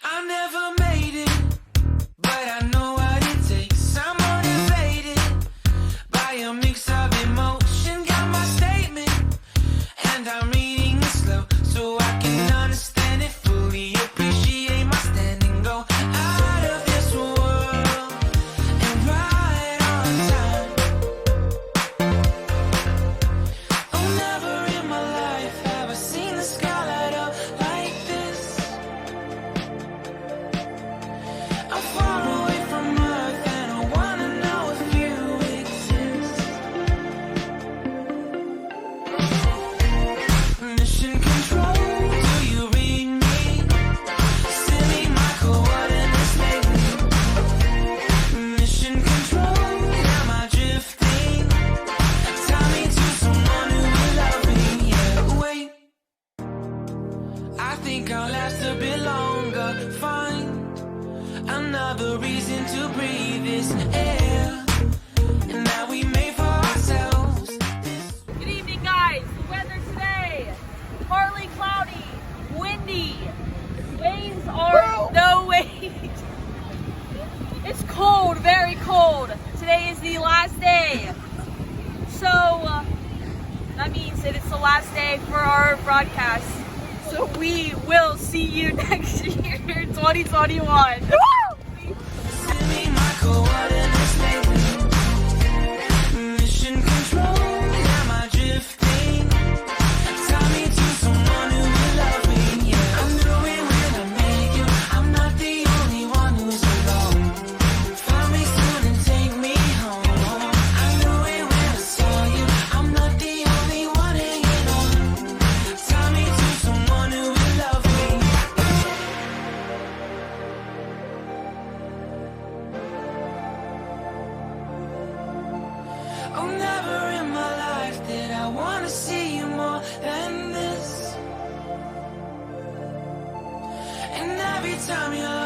I never made it, but I know what it takes. I'm motivated by a mix of emotion. Got my statement, and I'm reading it slow so I can understand it fully. Appreciate my standing, go out of this world and right on time. Oh, never in my life have I seen the sky light up like this. I'm far away from Earth and I wanna know if you exist. Mission control, do you read me? Send me my coordinates lately. Mission control, am I drifting? Tie me to someone who will love me. Yeah, wait, I think I'll last a bit longer. Find another reason to breathe this air, and that we made for ourselves. Good evening, guys. The weather today, partly cloudy, windy. Waves are no wait. It's cold, very cold. Today is the last day. So that means that it's the last day for our broadcast. So we will see you next year, 2021. Woo! Send me my coordinates lately. Mission control, am I drifting? Tie me to someone who will love me. Yeah, I knew it when I met you. I'm not the only one who's alone. Find me soon and take me home. I knew it when I saw you. I'm not the only one hanging on. Tie me to someone who will love me. Oh, never in my life did I want to see you more than this. And every time you're